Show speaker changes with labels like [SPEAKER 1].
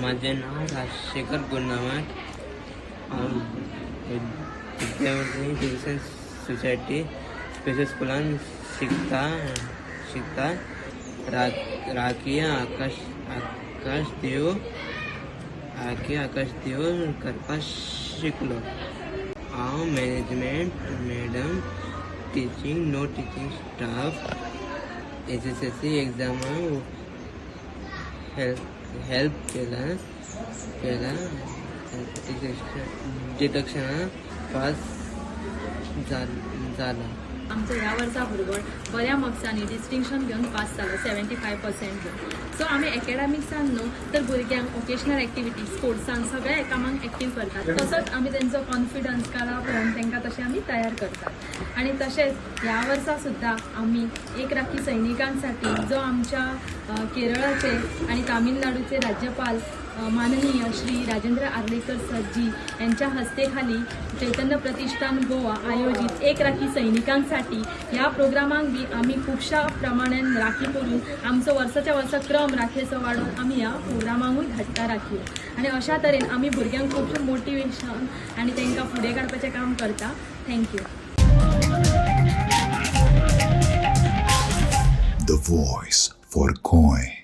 [SPEAKER 1] माझे नाव राजशेखर गुन्नावत. विद्यार्थी division society special स्कूलान शिकता. राखी आकाश देव करपाक शिकलो. हांव management madam teaching no teaching staff SSLC एग्जामाक हेल्प केला डिडक्शनाक पास जाला.
[SPEAKER 2] आमचो ह्या वर्सा भुरगो बऱ्या मार्क्सांनी डिस्टिंक्शन घेवन पास जालो 75% घेवन. सो आमी एकेडमिक्सान न्हू तर भुरग्यांक ओकेशनल एक्टिविटी स्पोर्ट्सान सगळ्या एकामांक एक्टीव करतात. तसोच आमी तेंचो कॉन्फिडन्स कला पळोवन तांकां तशें आमी तयार करतात. आनी तशेंच ह्या वर्सा सुद्दां आमी एक राखी सैनिकांसाठी जो आमच्या केरळाचे आणि तामिळनाडूचे राज्यपाल माननीय श्री राजेंद्र आर्लेकर सरजी यांच्या हस्तेखाली चैतन्य प्रतिष्ठान गोवा आयोजित एक राखी सैनिकांसाठी ह्या प्रोग्रामांक बी आमी खुबशा प्रमाणान राखी करून आमचो वर्साच्या वर्सा क्रम राखीचो वाडोवन आमी ह्या प्रोग्रामांकूय धाडटा राखी. आनी अशा तरेन आमी भुरग्यांक खुबशें मोटिवेशन आनी तांकां फुडें काडपाचें काम करता. Thank you.
[SPEAKER 3] The voice for Goy.